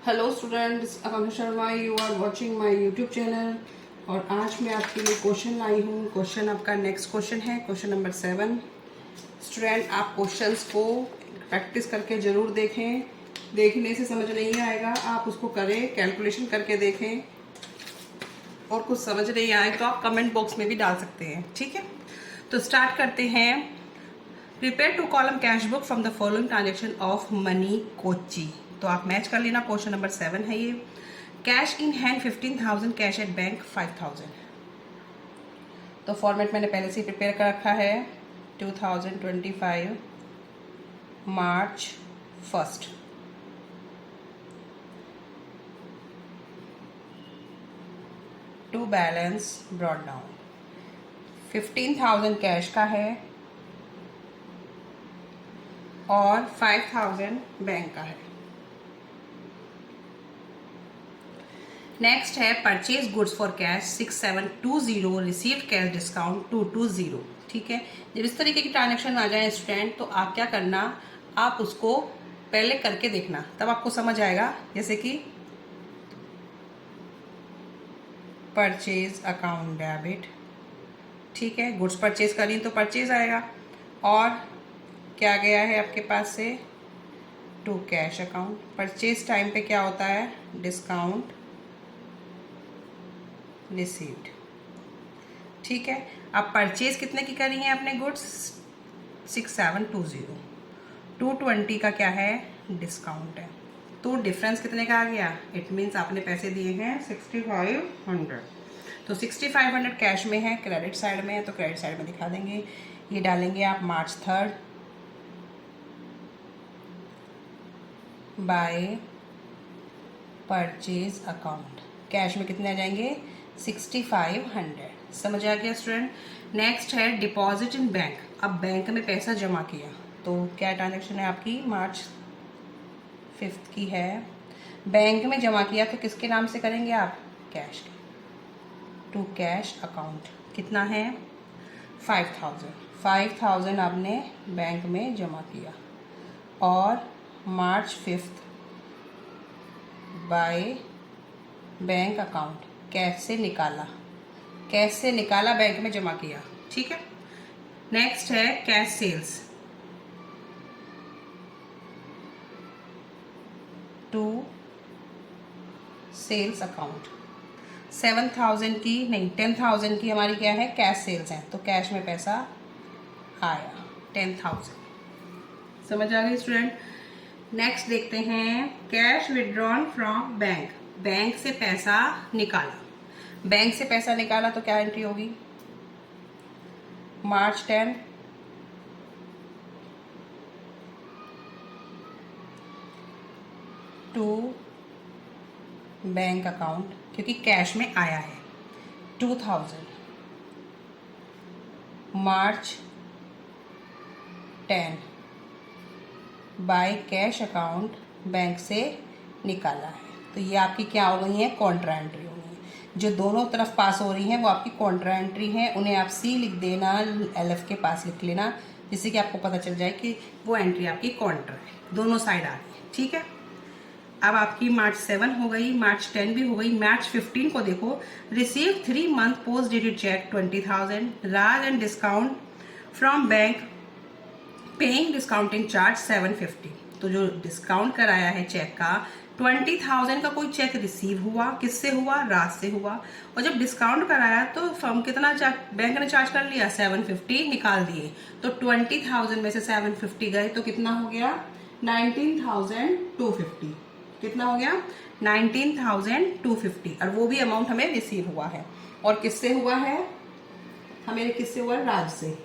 Hello students, Akanksha Sharma, you are watching my YouTube channel. और आज मैं आपके लिए क्वेश्चन लाई हूँ। क्वेश्चन आपका नेक्स्ट क्वेश्चन है, क्वेश्चन नंबर 7। स्टूडेंट, आप क्वेश्चंस को प्रैक्टिस करके ज़रूर देखें। देखने से समझ नहीं आएगा, आप उसको करें, कैलकुलेशन करके देखें। और कुछ समझ नहीं आए तो आप कमेंट बॉक्स में भी डाल सकते हैं, ठीक है। तो स्टार्ट करते हैं। Prepare two column cash book from the following transaction of money Kochi. तो आप मैच कर लेना। क्वेश्चन नंबर 7 है ये। Cash in hand 15,000, cash at bank 5,000। तो फॉर्मेट मैंने पहले से प्रिपेयर कर रखा है। 2025 March 1 to balance brought down. 15,000 cash का है और 5,000 बैंक का है। नेक्स्ट है purchase goods for cash 6720, received cash discount 220। ठीक है। जब इस तरीके की ट्रांजेक्शन आ जाए स्टूडेंट, तो आप क्या करना, आप उसको पहले करके देखना, तब आपको समझ आएगा। जैसे कि परचेज अकाउंट डेबिट, ठीक है, गुड्स परचेज करी तो परचेज आएगा। और क्या गया है आपके पास से, to cash account. Purchase time पे क्या होता है, डिस्काउंट रिसीव्ड। ठीक है। अब परचेज कितने की करी है अपने गुड्स, 6720। 220 का क्या है, डिस्काउंट है। तो डिफरेंस कितने का आ गया, इट मीन्स आपने पैसे दिए हैं 6500। तो 6500 कैश में है, क्रेडिट साइड में है, तो क्रेडिट साइड में दिखा देंगे। ये डालेंगे आप March 3 by purchase account. Cash में कितने आ जाएंगे, 6500। समझ आ गया स्टूडेंट। नेक्स्ट है डिपॉजिट इन बैंक। अब बैंक में पैसा जमा किया, तो क्या ट्रांजेक्शन है आपकी, March 5 की है। बैंक में जमा किया तो किसके नाम से करेंगे आप, कैश के, टू कैश अकाउंट। कितना है, 5,000 आपने बैंक में जमा किया। और March 5 बाय बैंक अकाउंट, कैसे निकाला, कैसे निकाला, बैंक में जमा किया। ठीक है। नेक्स्ट है cash sales, to sales account. 7,000 की नहीं, 10,000 की हमारी क्या है, कैश सेल्स है, तो कैश में पैसा आया 10,000। समझ आ गई स्टूडेंट। नेक्स्ट देखते हैं cash withdrawn from bank. Bank से पैसा निकाला। बैंक से पैसा निकाला तो क्या एंट्री होगी, March 10 टू बैंक अकाउंट, क्योंकि कैश में आया है 2,000। March 10 by cash account, bank से निकाला है। तो ये आपकी क्या हो गई है, कॉन्ट्रा एंट्री हो गई है। जो दोनों तरफ पास हो रही हैं वो आपकी कॉन्ट्रा एंट्री है। उन्हें आप सी लिख देना, LF के पास लिख लेना, जिससे कि आपको पता चल जाए कि वो एंट्री आपकी कॉन्ट्रा है। दोनों साइड आ गई, ठीक है। अब आपकी March 7 हो गई, March 10 भी हो गई। March 15 को देखो, receive 3 month post dated cheque 20,000, Raj and discount from bank, paying discounting charge 750। तो जो डिस्काउंट कराया है चेक का, 20,000 का कोई चेक रिसीव हुआ, किससे हुआ, राज से हुआ। और जब डिस्काउंट कराया तो फर्म कितना बैंक ने चार्ज कर लिया, 750 निकाल दिए। तो 20,000 में से 750 गए तो कितना हो गया, 19,250। कितना हो गया, 19,250। और वो भी अमाउंट हमें रिसीव हुआ है। और किससे हुआ है, हमें किससे हुआ, राज से।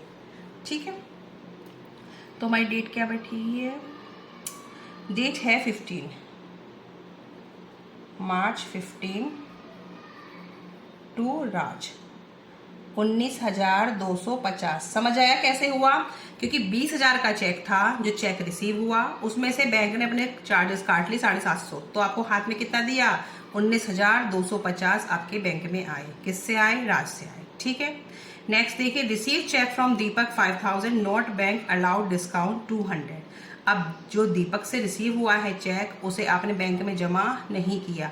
ठीक है। तो हमारी डेट क्या बैठी है, डेट है 15 March 15 टू राज, 19,250। समझ आया कैसे हुआ, क्योंकि 20,000 का चेक था जो चेक रिसीव हुआ, उसमें से बैंक ने अपने चार्जेस काट ली 750। तो आपको हाथ में कितना दिया, 19,250 आपके बैंक में आए। किससे आए, राज से आए। ठीक है। नेक्स्ट देखिए, receive cheque from Deepak 5,000, not bank allowed discount 200। अब जो दीपक से रिसीव हुआ है चेक, उसे आपने बैंक में जमा नहीं किया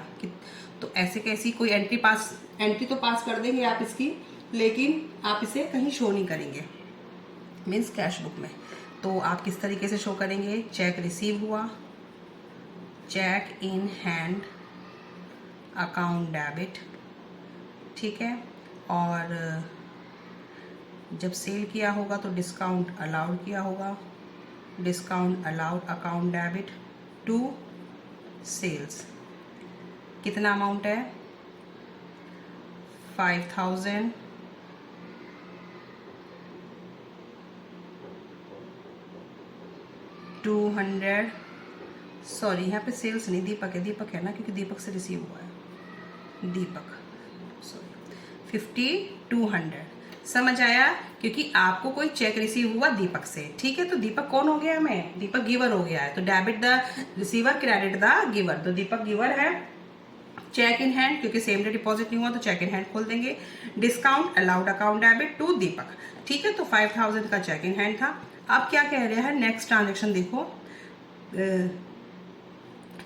तो ऐसे कैसी कोई एंट्री तो पास कर देंगे आप इसकी, लेकिन आप इसे कहीं शो नहीं करेंगे, मीन्स कैश बुक में। तो आप किस तरीके से शो करेंगे? चेक रिसीव हुआ, cheque in hand, account debit, ठीक है। और जब सेल किया होगा तो डिस्काउंट अलाउड किया होगा, discount allowed account debit to sales. कितना अमाउंट है? 5000, $200, सॉरी यहाँ पे सेल्स नहीं, दीपक है ना, क्योंकि दीपक से रिसीव हुआ है, दीपक, सॉरी, 5200। समझ आया? क्योंकि आपको कोई चेक रिसीव हुआ दीपक से, ठीक है। तो दीपक कौन हो गया? हमें दीपक गिवर हो गया है, तो debit the receiver, credit the giver. तो दीपक गिवर है। चेक इन हैंड, क्योंकि सेम डे डिपॉजिट नहीं हुआ तो चेक इन हैंड खोल देंगे। Discount allowed account debit to Deepak, ठीक है। तो 5000 का चेक इन हैंड था। अब क्या कह रहे हैं? नेक्स्ट ट्रांजेक्शन देखो,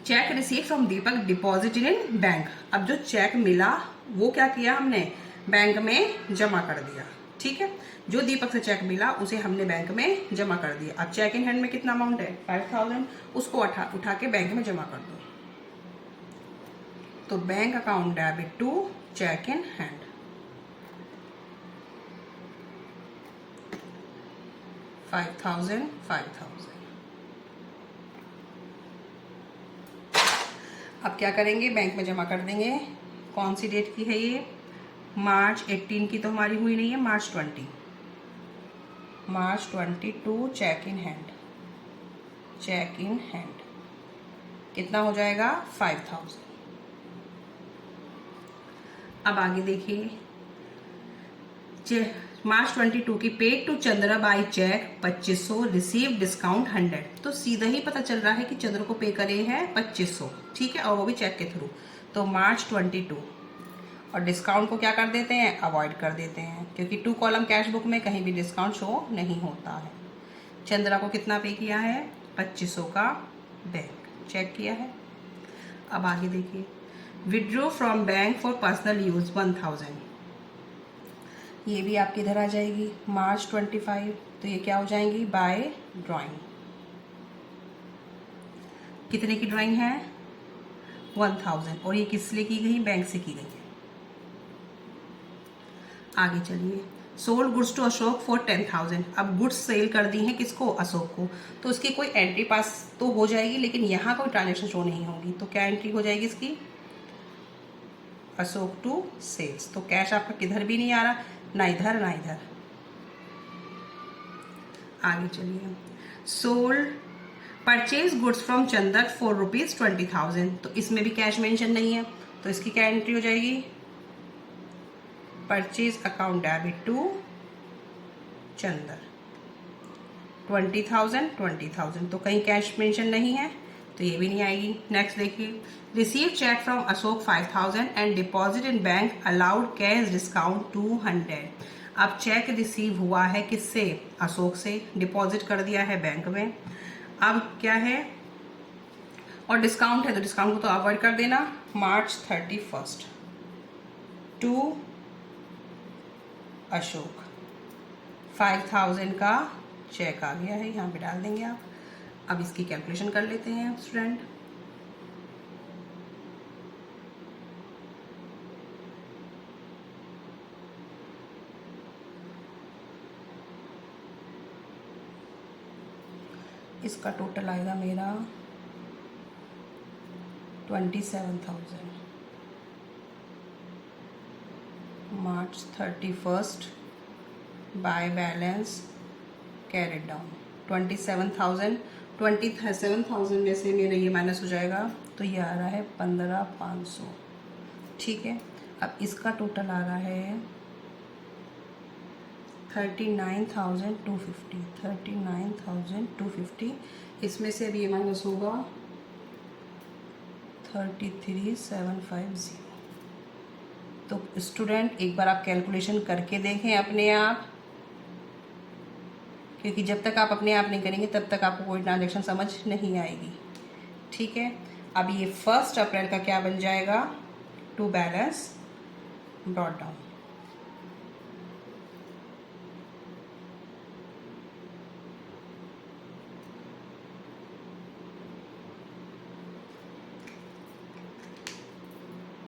check receive from Deepak deposit in bank. अब जो चेक मिला वो क्या किया हमने? बैंक में जमा कर दिया, ठीक है। जो दीपक से चेक मिला उसे हमने बैंक में जमा कर दिया। अब चेक इन हैंड में कितना अमाउंट है? 5000, उसको उठा के बैंक में जमा कर दो। तो bank account debit to cheque in hand. $5000। अब क्या करेंगे? बैंक में जमा कर देंगे। कौन सी डेट की है ये? मार्च 18 की तो हमारी हुई नहीं है, March 20, March 22 cheque in hand, cheque in hand कितना हो जाएगा? 5000। अब आगे देखिए, मार्च 22 की paid to Chandra by cheque 2500, receive discount 100। तो सीधा ही पता चल रहा है कि चंद्र को पे करे हैं 2500, ठीक है, और वो भी चेक के थ्रू। तो मार्च 22, और डिस्काउंट को क्या कर देते हैं? अवॉइड कर देते हैं, क्योंकि 2 कॉलम कैश बुक में कहीं भी डिस्काउंट शो नहीं होता है। चंद्रा को कितना पे किया है? 2500 का बैंक चेक किया है। अब आगे देखिए, withdraw from bank for personal use 1000, ये भी आपकी इधर आ जाएगी। मार्च 25, तो ये क्या हो जाएंगी? By drawing. कितने की ड्राइंग है? 1000, और ये किस लिए की गई? बैंक से की गई है। आगे चलिए, sold goods to Ashok for 10,000। अब गुड्स सेल कर दी हैं किसको? अशोक को। तो उसकी कोई एंट्री पास तो हो जाएगी, लेकिन यहाँ कोई ट्रांजेक्शन शो नहीं होगी। तो क्या एंट्री हो जाएगी इसकी? Ashok to sales. तो कैश आपका किधर भी नहीं आ रहा, ना इधर ना इधर। आगे चलिए, sold purchase goods from Chander for ₹20,000। तो इसमें भी कैश मेंशन नहीं है, तो इसकी क्या एंट्री हो जाएगी? Purchase account debit to Chander 20,000। तो कहीं कैश मेंशन नहीं है, तो ये भी नहीं आएगी। नेक्स्ट देखिए, receive cheque from Ashok 5000 and deposit in bank allowed cash discount 200। अब चेक रिसीव हुआ है किससे? अशोक से, डिपॉजिट कर दिया है बैंक में। अब क्या है? और डिस्काउंट है तो डिस्काउंट को तो अवॉइड कर देना। मार्च 31 टू अशोक 5000 का चेक आ गया है, यहाँ पे डाल देंगे आप। अब इसकी कैलकुलेशन कर लेते हैं स्टूडेंट। इसका टोटल आएगा मेरा 27,000। मार्च 31 बाय बैलेंस कैरेट डाउन 27,000 में से मेरा ये माइनस हो जाएगा, तो ये आ रहा है 15,500, ठीक है। अब इसका टोटल आ रहा है 39,250। इसमें से अभी ये माइनस होगा 33,750। तो स्टूडेंट एक बार आप कैलकुलेशन करके देखें अपने आप क्योंकि जब तक आप अपने आप नहीं करेंगे तब तक आपको कोई ट्रांजेक्शन समझ नहीं आएगी। ठीक है, अब ये 1 अप्रैल का क्या बन जाएगा, टू बैलेंस ब्रॉट डाउन।